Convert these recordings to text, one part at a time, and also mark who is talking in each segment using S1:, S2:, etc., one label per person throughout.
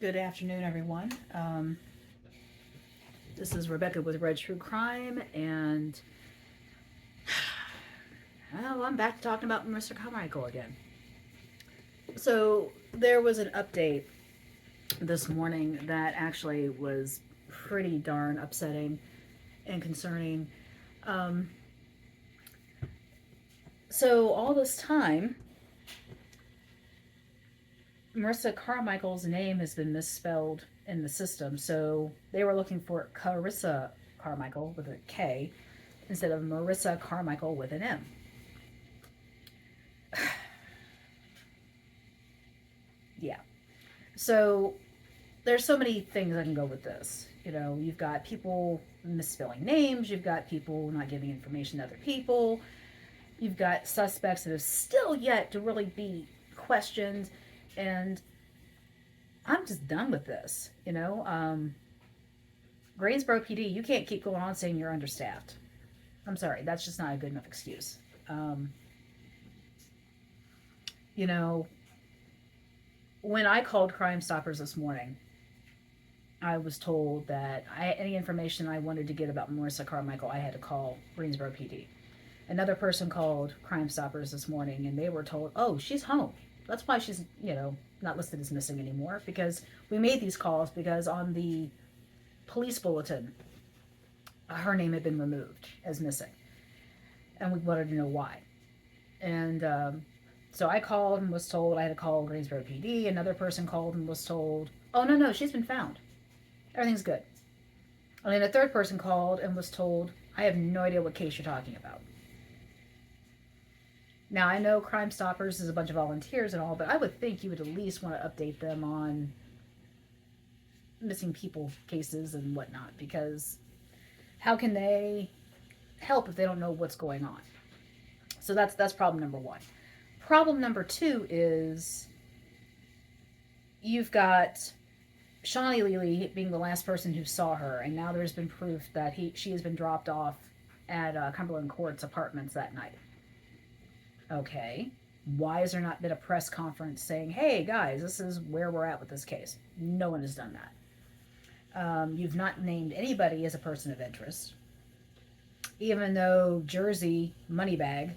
S1: Good afternoon, everyone. This is Rebecca with Red True Crime, and well, I'm back talking about Marissa Carmichael again. So there was an update this morning that actually was pretty darn upsetting and concerning. Um, so all this time, Marissa Carmichael's name has been misspelled in the system. So they were looking for Carissa Carmichael with a K instead of Marissa Carmichael with an M. Yeah. So there's so many things that can go with this. You know, you've got people misspelling names, you've got people not giving information to other people, you've got suspects that have still yet to really be questioned, and I'm just done with this. Greensboro PD, you can't keep going on saying you're understaffed. I'm sorry, that's just not a good enough excuse. Um, you know, when I called Crime Stoppers this morning, I was told that any information I wanted to get about Marissa Carmichael, I had to call Greensboro PD. Another person called Crime Stoppers this morning, and they were told, "Oh, she's home. That's why she's not listed as missing anymore." Because we made these calls because on the police bulletin, her name had been removed as missing, and we wanted to know why. And so I called and was told I had to call Greensboro PD. Another person called and was told, "Oh, no, she's been found. Everything's good." And then a third person called and was told, "I have no idea what case you're talking about." Now, I know Crime Stoppers is a bunch of volunteers and all, but I would think you would at least want to update them on missing people cases and whatnot, because how can they help if they don't know what's going on? So that's problem number one. Problem number two is you've got Shawnee Lely being the last person who saw her, and now there's been proof that she has been dropped off at Cumberland Court's apartments that night. Okay, why has there not been a press conference saying, "Hey guys, this is where we're at with this case"? No one has done that. You've not named anybody as a person of interest, even though Jersey Moneybag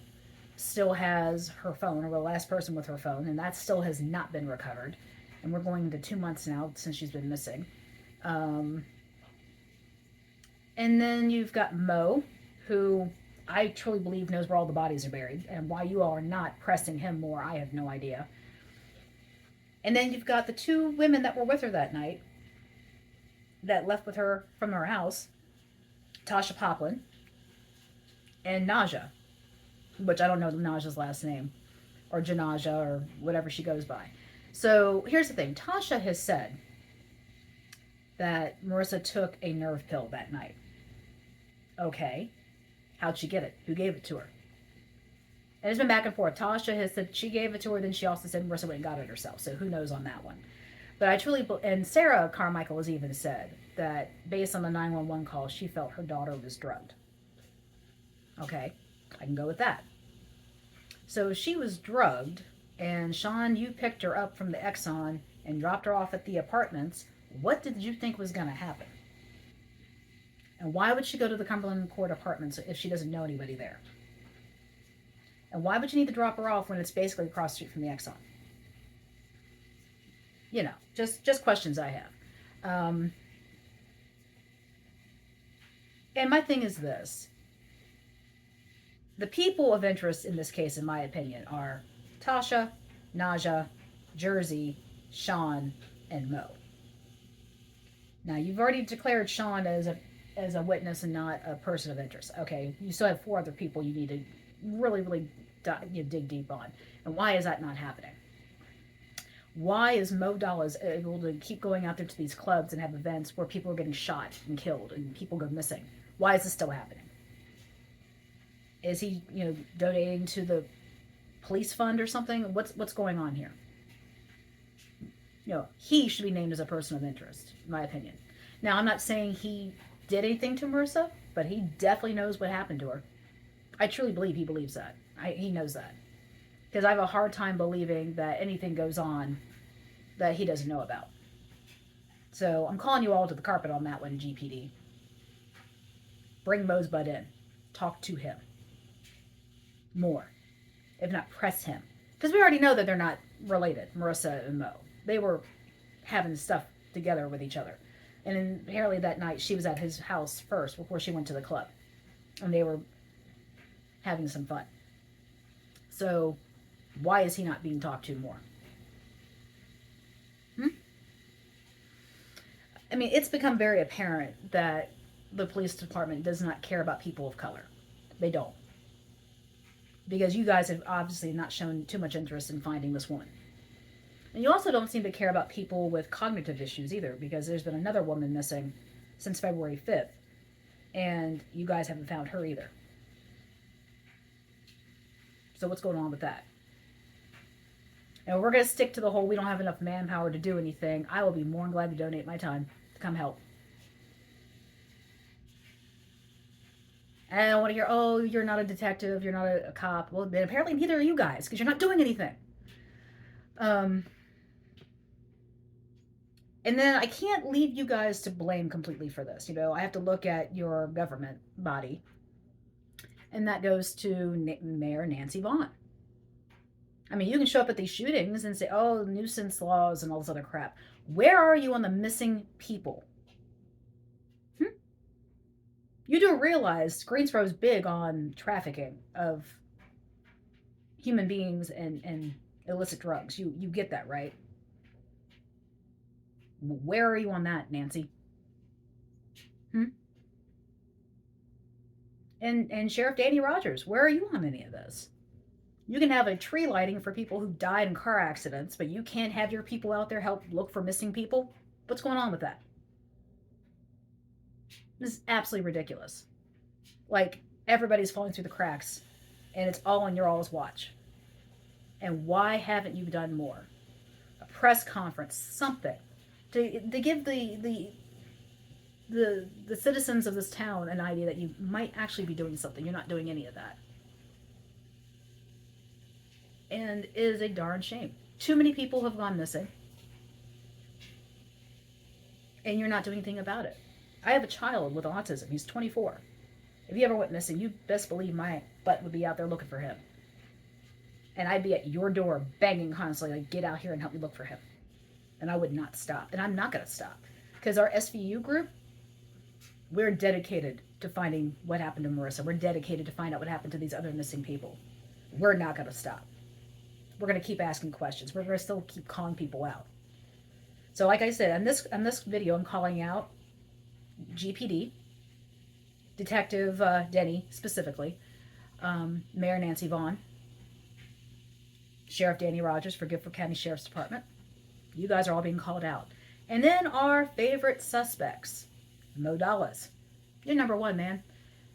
S1: still has her phone, or the last person with her phone, and that still has not been recovered. And we're going into 2 months now since she's been missing. Um, and then you've got Mo, who I truly believe knows where all the bodies are buried, and why you all are not pressing him more, I have no idea. And then you've got the two women that were with her that night, that left with her from her house, Tasha Poplin and Naja, which I don't know Naja's last name, or Janaja, or whatever she goes by. So here's the thing. Tasha has said that Marissa took a nerve pill that night. Okay. How'd she get it? Who gave it to her? And it's been back and forth. Tasha has said she gave it to her, then she also said Marissa went and got it herself. So who knows on that one. But I truly, and Sarah Carmichael has even said that based on the 911 call, she felt her daughter was drugged. Okay, I can go with that. So she was drugged, and Sean, you picked her up from the Exxon and dropped her off at the apartments. What did you think was going to happen? And why would she go to the Cumberland Court apartments if she doesn't know anybody there? And why would you need to drop her off when it's basically across the street from the Exxon? Just questions I have. And my thing is this. The people of interest in this case, in my opinion, are Tasha, Naja, Jersey, Sean, and Mo. Now, you've already declared Sean as a witness and not a person of interest. Okay, you still have four other people you need to really, really dig deep on. And why is that not happening? Why is Mo Dallas able to keep going out there to these clubs and have events where people are getting shot and killed and people go missing? Why is this still happening? Is he, donating to the police fund or something? What's going on here? He should be named as a person of interest, in my opinion. Now, I'm not saying he did anything to Marissa, but he definitely knows what happened to her. I truly believe he believes that. He knows that. Because I have a hard time believing that anything goes on that he doesn't know about. So I'm calling you all to the carpet on that one, GPD. Bring Mosebud in. Talk to him more, if not press him. Because we already know that they're not related, Marissa and Mo. They were having stuff together with each other. And apparently that night she was at his house first before she went to the club. And they were having some fun. So why is he not being talked to more? I mean, it's become very apparent that the police department does not care about people of color. They don't. Because you guys have obviously not shown too much interest in finding this woman. And you also don't seem to care about people with cognitive issues either, because there's been another woman missing since February 5th, and you guys haven't found her either. So what's going on with that? And we're going to stick to the whole we don't have enough manpower to do anything. I will be more than glad to donate my time to come help. And I don't want to hear, oh, you're not a detective, you're not a cop. Well, then apparently neither are you guys, because you're not doing anything. And then I can't leave you guys to blame completely for this. You know, I have to look at your government body. And that goes to Mayor Nancy Vaughn. I mean, you can show up at these shootings and say, oh, nuisance laws and all this other crap. Where are you on the missing people? You do realize Greensboro's big on trafficking of human beings and illicit drugs. You get that, right? Where are you on that, Nancy? And Sheriff Danny Rogers, where are you on any of this? You can have a tree lighting for people who died in car accidents, but you can't have your people out there help look for missing people? What's going on with that? This is absolutely ridiculous. Like, everybody's falling through the cracks, and it's all on your all's watch. And why haven't you done more? A press conference, something, to give the citizens of this town an idea that you might actually be doing something. You're not doing any of that. And it is a darn shame. Too many people have gone missing, and you're not doing anything about it. I have a child with autism. He's 24. If he ever went missing, you best believe my butt would be out there looking for him. And I'd be at your door banging constantly, like, get out here and help me look for him. And I would not stop. And I'm not going to stop. Because our SVU group, we're dedicated to finding what happened to Marissa. We're dedicated to find out what happened to these other missing people. We're not going to stop. We're going to keep asking questions. We're going to still keep calling people out. So like I said, on this video, I'm calling out GPD, Detective Denny specifically, Mayor Nancy Vaughn, Sheriff Danny Rogers for Guilford County Sheriff's Department. You guys are all being called out. And then our favorite suspects, Mo Dallas. You're number one, man.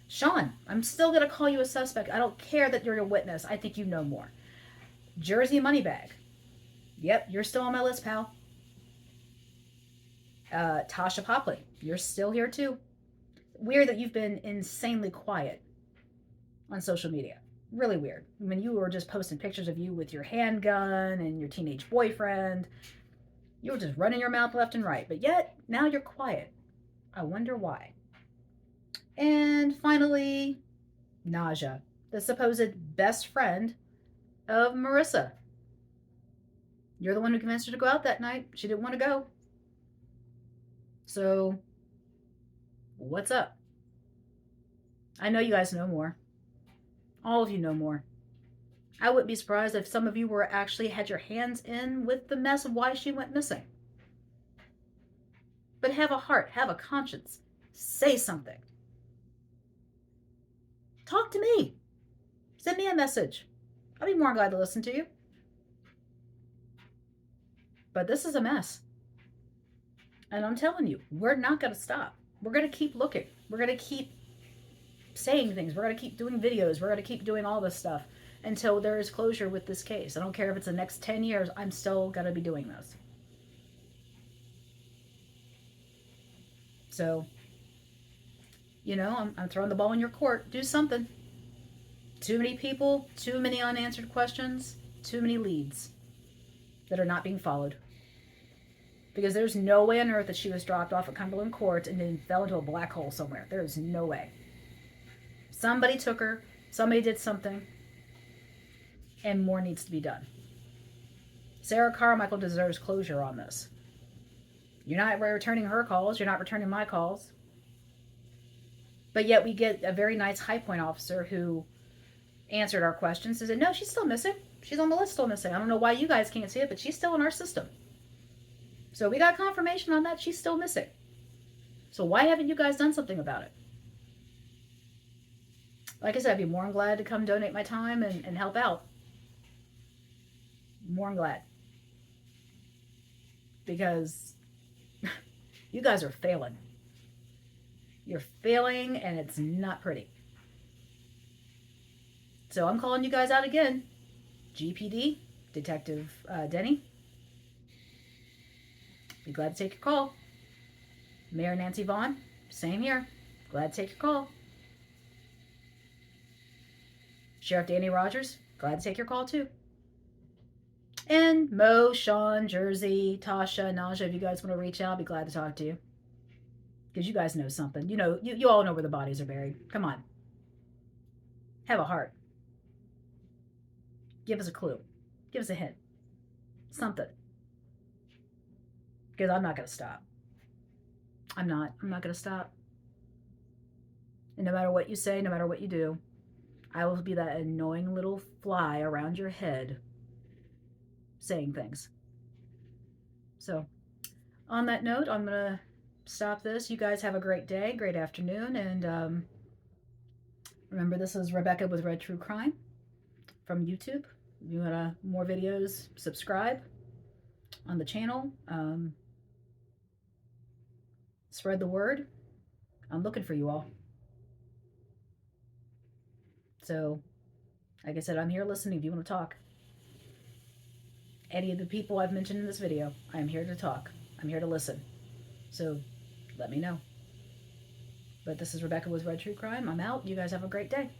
S1: Sean, I'm still going to call you a suspect. I don't care that you're a witness. I think you know more. Jersey Moneybag. Yep, you're still on my list, pal. Tasha Popley, you're still here too. Weird that you've been insanely quiet on social media. Really weird. I mean, you were just posting pictures of you with your handgun and your teenage boyfriend. You were just running your mouth left and right. But yet, now you're quiet. I wonder why. And finally, Naja, the supposed best friend of Marissa. You're the one who convinced her to go out that night. She didn't want to go. So, what's up? I know you guys know more. All of you know more. I wouldn't be surprised if some of you were actually had your hands in with the mess of why she went missing. But have a heart, have a conscience. Say something. Talk to me. Send me a message. I'll be more glad to listen to you. But this is a mess. And I'm telling you, we're not going to stop. We're going to keep looking. We're going to keep saying things. We're going to keep doing videos. We're going to keep doing all this stuff until there is closure with this case. I don't care if it's the next 10 years. I'm still going to be doing this. So, you know, I'm throwing the ball in your court. Do something. Too many people, too many unanswered questions, too many leads that are not being followed. Because there's no way on earth that she was dropped off at Cumberland Court and then fell into a black hole somewhere. There's no way. Somebody took her, somebody did something, and more needs to be done. Sarah Carmichael deserves closure on this. You're not returning her calls, you're not returning my calls. But yet we get a very nice High Point officer who answered our questions and said, no, she's still missing. She's on the list still missing. I don't know why you guys can't see it, but she's still in our system. So we got confirmation on that. She's still missing. So why haven't you guys done something about it? Like I said, I'd be more than glad to come donate my time and help out. More than glad. Because you guys are failing. You're failing and it's not pretty. So I'm calling you guys out again. GPD, Detective Denny. Be glad to take your call. Mayor Nancy Vaughn, same here. Glad to take your call. Sheriff Danny Rogers, glad to take your call too. And Mo, Sean, Jersey, Tasha, Naja, if you guys want to reach out, I'd be glad to talk to you. Because you guys know something. You know, you all know where the bodies are buried. Come on. Have a heart. Give us a clue. Give us a hint. Something. Because I'm not going to stop. I'm not going to stop. And no matter what you say, no matter what you do, I will be that annoying little fly around your head saying things. So, on that note, I'm going to stop this. You guys have a great day, great afternoon, and remember, this is Rebecca with Red True Crime from YouTube. If you want more videos, subscribe on the channel. Spread the word. I'm looking for you all. So, like I said, I'm here listening if you want to talk. Any of the people I've mentioned in this video, I'm here to talk. I'm here to listen. So, let me know. But this is Rebecca with Red True Crime. I'm out. You guys have a great day.